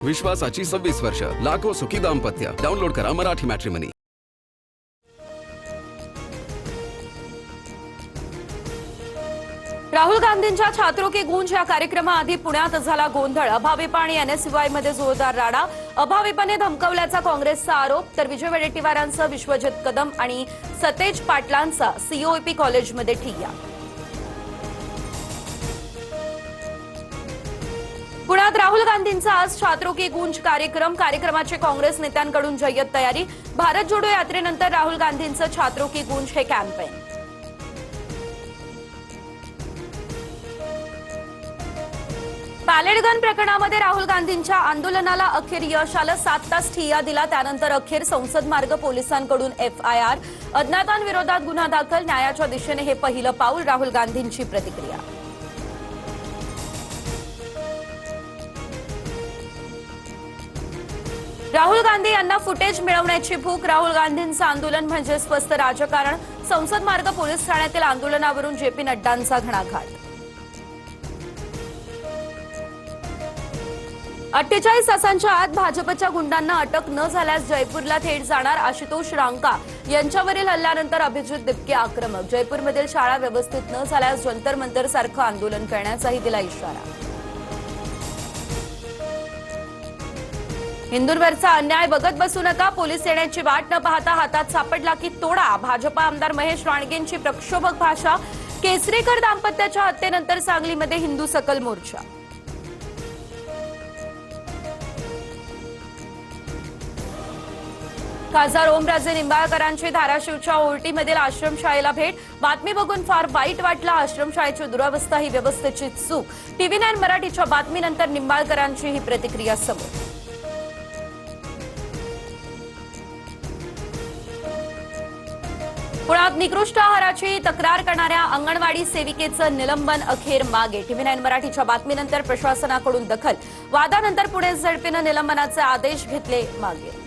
विश्वासाची 26 वर्ष, लाखो सुखी दाम्पत्य. डाउनलोड करा मराठी मॅट्रिमनी. राहुल गांधींच्या छात्रों की गूंज या कार्यक्रमाआधी पुण्यात झाला गोंधळ. अभाविपा आणि एनएसयूआय मध्ये जोरदार राडा. अभाविपाने धमकावल्याचा काँग्रेसचा आरोप, तर विजय वडेट्टीवारांचा विश्वजित कदम आणि सतेज पाटलांचा सीओईपी कॉलेजमध्ये ठिय्या. पुण्यात राहुल गांधींचा आज छात्रों की गूंज कार्यक्रमाची काँग्रेस नेत्यांकडून जय्यत तयारी. भारत जोडो यात्रेनंतर राहुल गांधींचं छात्रों की गूंज हे कॅम्पेन. पॅलेट प्रकरणामध्ये राहुल गांधींच्या आंदोलनाला अखेर यश आलं. 7 तास ठिय्या दिला, त्यानंतर अखेर संसद मार्ग पोलिसांकडून एफआयआर. अज्ञातांविरोधात गुन्हा दाखल. न्यायाच्या दिशेने हे पहिलं पाऊल. राहुल गांधींची प्रतिक्रिया. राहुल गांधी यांना फुटेज मिळवण्याची भूक. राहुल गांधींचं आंदोलन म्हणजे स्वस्थ राजकारण. संसद मार्ग पोलीस ठाण्यातील आंदोलनावरून जेपी नड्डांचा घणाघात. 48 तासांच्या आत भाजपच्या गुंडांना अटक न झाल्यास जयपूरला थेट जाणार. आशुतोष रांका यांच्यावरील हल्ल्यानंतर अभिजित दिपके आक्रमक. जयपूरमधील शाळा व्यवस्थित न झाल्यास जंतर मंतर सारखं आंदोलन करण्याचाही दिला इशारा. हिंदूंवरचा अन्याय बघत बसू नका. पोलीस येण्याची वाट न पाहता हातात सापडला की तोडा. भाजपा आमदार महेश राणगेंची प्रक्षोभक भाषा. केसरेकर दाम्पत्याच्या हत्येनंतर सांगलीमध्ये हिंदू सकल मोर्चा. खासदार ओमराजे निंबाळकरांची धाराशिवच्या ओर्टीमधील आश्रमशाळेला भेट. बातमी बघून फार वाईट वाटलं. आश्रमशाळेची दुरावस्था ही व्यवस्थेची चूक. TV9 मराठीच्या बातमीनंतर निंबाळकरांची ही प्रतिक्रिया समोर. पुण्यात निकृष्ट आहाराची तक्रार करणाऱ्या अंगणवाडी सेविकेचं निलंबन अखेर मागे. TV9 मराठीच्या बातमीनंतर प्रशासनाकडून दखल. वादानंतर पुणे झडपीनं निलंबनाचे आदेश घेतले मागे.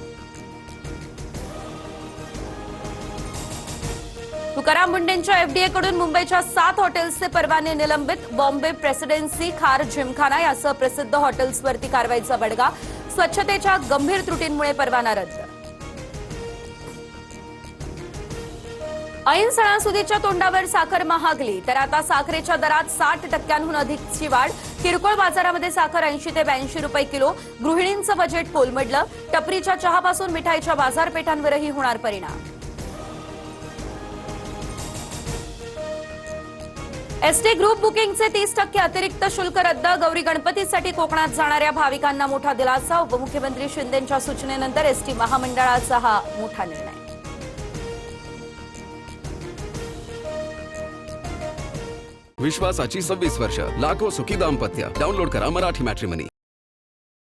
तुकाराम मुंडेंच्या एफडीएकडून मुंबईच्या 7 हॉटेल्सचे परवाने निलंबित. बॉम्बे प्रेसिडेन्सी, खार, जिमखाना यासह प्रसिद्ध हॉटेल्सवरती कारवाईचा बडगा. स्वच्छतेच्या गंभीर त्रुटींमुळे परवाना रद्द. ऐन सणासुदीच्या तोंडावर साखर महागली, तर आता साखरेच्या दरात 60% अधिकची वाढ. किरकोळ बाजारामध्ये साखर 80 ते 82 रुपये किलो. गृहिणींचं बजेट कोलमडलं. टपरीच्या चहापासून मिठाईच्या बाजारपेठांवरही होणार परिणाम. एसटी ग्रुप बुकिंगचे 30% अतिरिक्त शुल्क रद्द. गौरी गणपतीसाठी कोकणात जाणाऱ्या भाविकांना मोठा दिलासा. उपमुख्यमंत्री शिंदेंच्या सूचनेनंतर एसटी महामंडळाचा हा मोठा निर्णय. विश्वासाची 26 वर्ष, लाखो सुखी दाम्पत्य. डाउनलोड करा मराठी मॅट्रिमनी.